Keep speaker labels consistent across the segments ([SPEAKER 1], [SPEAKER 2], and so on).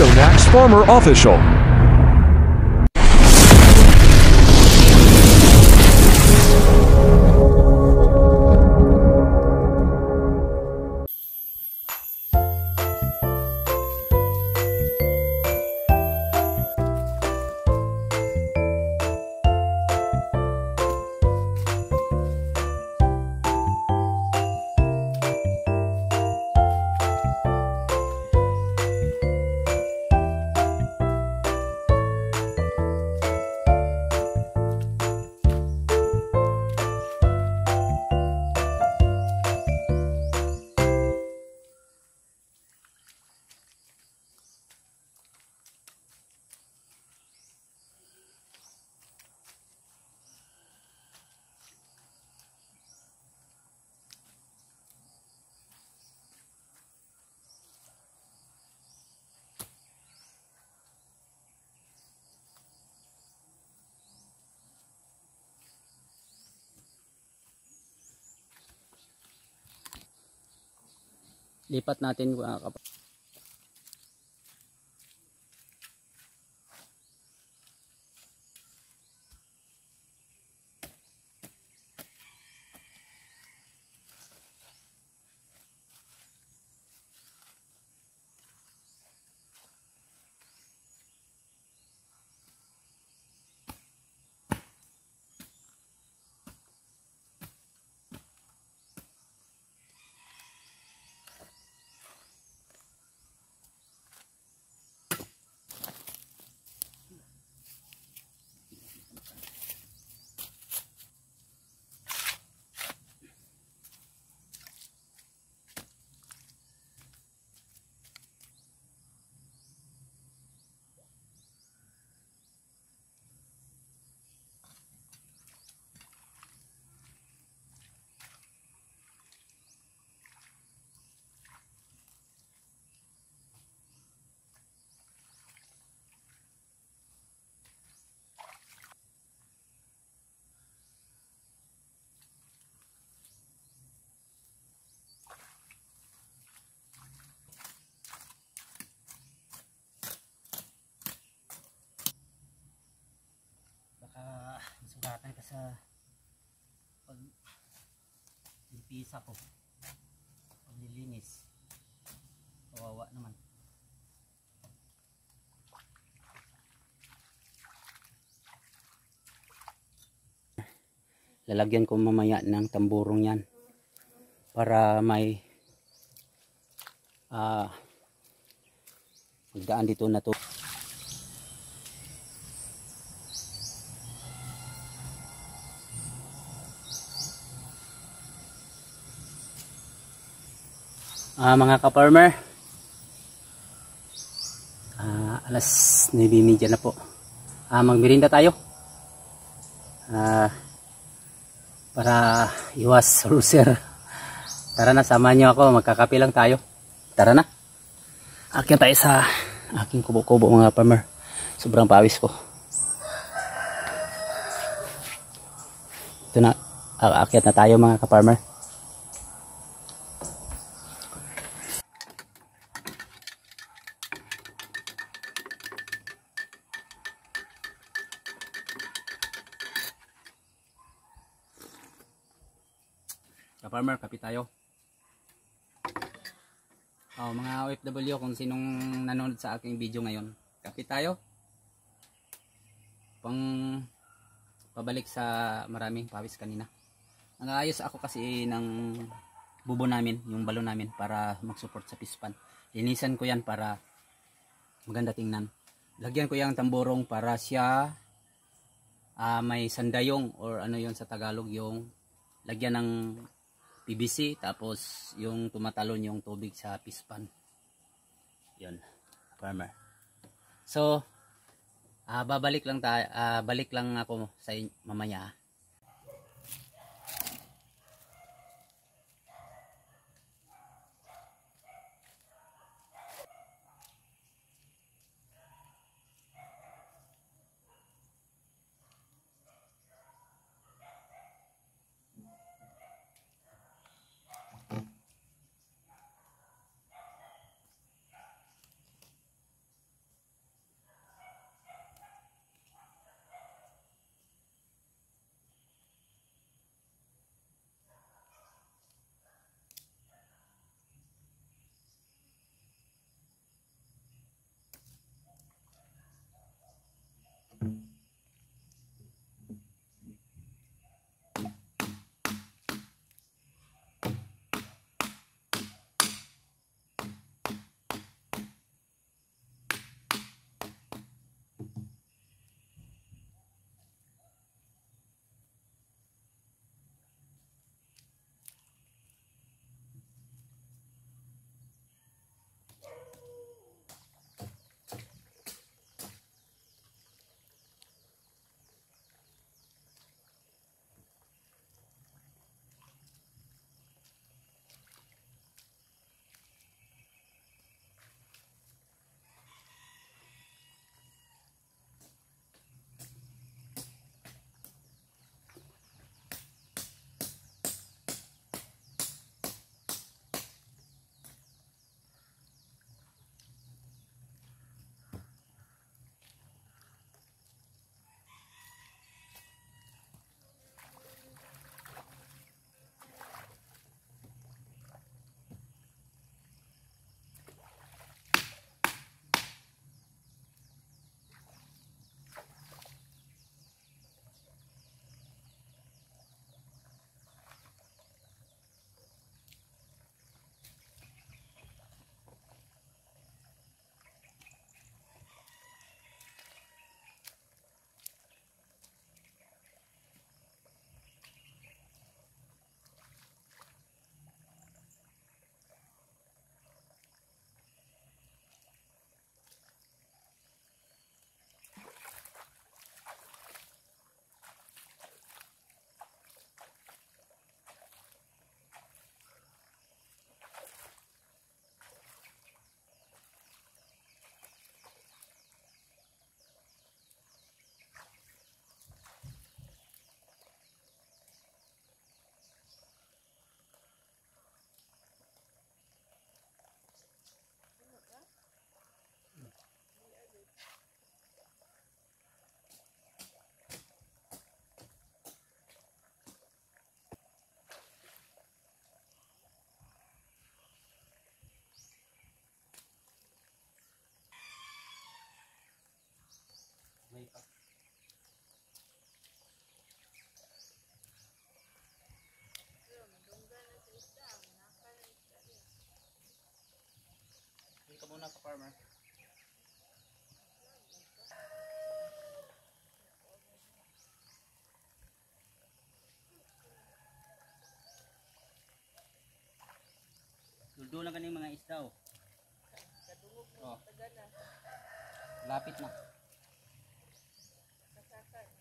[SPEAKER 1] Stonax Farmer Official.
[SPEAKER 2] Lipat natin sugatan ka sa pagpipisa ko, paglilinis. Kawawa naman. Lalagyan ko mamaya ng tamburong yan para may magdaan dito na to. Mga ka-farmer, alas 9:30 na po. Magmerinda tayo para iwas ulcer. Tara na, samahan nyo ako, magkakape lang tayo. Tara na, akyat tayo sa aking kubo-kubo mga farmer. Sobrang pawis ko. Ito na, akyat na tayo mga ka-farmer. Farmer, kape tayo. Mga OFW, kung sinong nanonood sa aking video ngayon, kape tayo. Pabalik sa maraming pawis kanina. Nag-aayos ako kasi ng bubo namin, yung balon namin, para mag-support sa pispan. Linisan ko yan para maganda tingnan. Lagyan ko yung tamborong para siya may sandayong, or ano yon sa Tagalog, yung lagyan ng PVC, tapos yung tumatalon yung tubig sa pispan. Yun, farmer. So, balik lang ako sa mamaya. Doon lang kaning mga isda oh. Oh. Lapit na.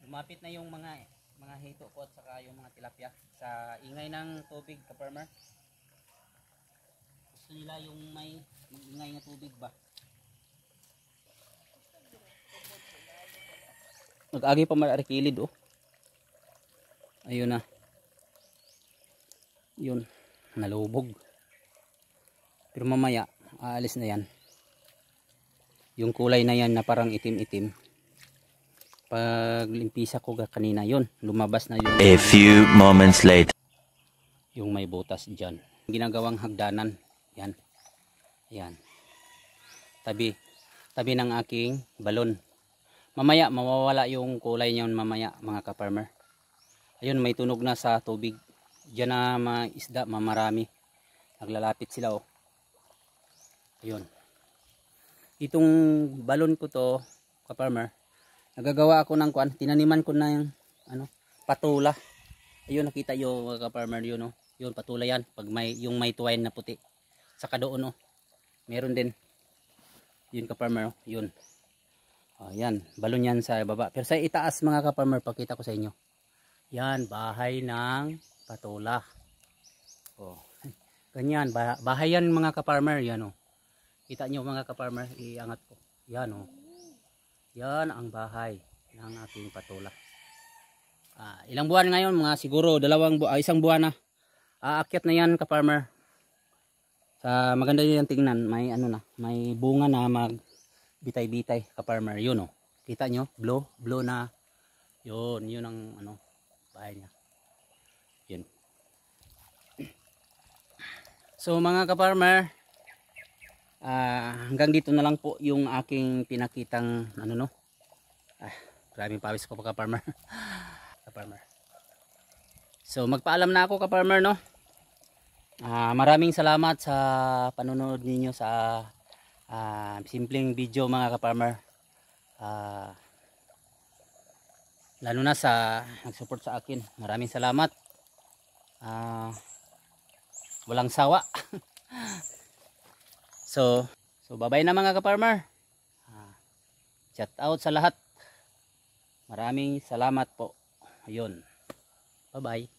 [SPEAKER 2] Lumapit na yung mga hito ko at saka yung mga tilapia sa ingay ng tubig, ka-farmer. Gusto nila yung may ingay na tubig ba? Nag-agi pa mara kilid oh. Ayun na. Yun, nalubog. Pero mamaya aalis na yan. Yung kulay na yan na parang itim-itim. Pag limpisa ko kanina yun, lumabas na yun.
[SPEAKER 1] A few moments later.
[SPEAKER 2] Yung may butas dyan. Ginagawang hagdanan. Yan. Yan. Tabi ng aking balon. Mamaya mawawala yung kulay niyon mamaya mga ka-farmer. Ayun, may tunog na sa tubig. Diyan na mga isda, mamarami. Naglalapit sila oh. Ayun. Itong balon ko to, ka-farmer, nagagawa ako ng kuan, tinaniman ko na yung patula. Ayun, nakita yung mga ka-farmer yun oh. Yun, patula yan. Pag yung may twine na puti. Saka doon oh. Meron din. Yun ka-farmer oh. Yun. Oh, yan, balon yan sa baba. Pero sa itaas mga ka-farmer, pakita ko sa inyo. Yan, bahay ng patula. Oh. Ganyan, bahay yan mga ka-farmer, yan oh. Kita nyo mga ka-farmer, iangat ko. Yan oh. Yan ang bahay ng aking patula. Ilang buwan ngayon? Mga siguro isang buwan na. Aakyat na yan ka-farmer. Sa maganda yan tingnan, may may bunga na bitay-bitay ka-farmer. Yun oh. Kita nyo, blow na. Yun ang bahay niya. Yun. So mga ka-farmer, hanggang dito na lang po yung aking pinakitang grabing pawis ko pa ka-farmer. Ka-farmer. So magpaalam na ako ka-farmer no. Maraming salamat sa panonood ninyo sa simpleng video mga ka-farmer. Lalo na sa nag-support sa akin. Maraming salamat. Walang sawa. So bye-bye na mga ka-farmer. Shout out sa lahat. Maraming salamat po. Ayun. Bye-bye.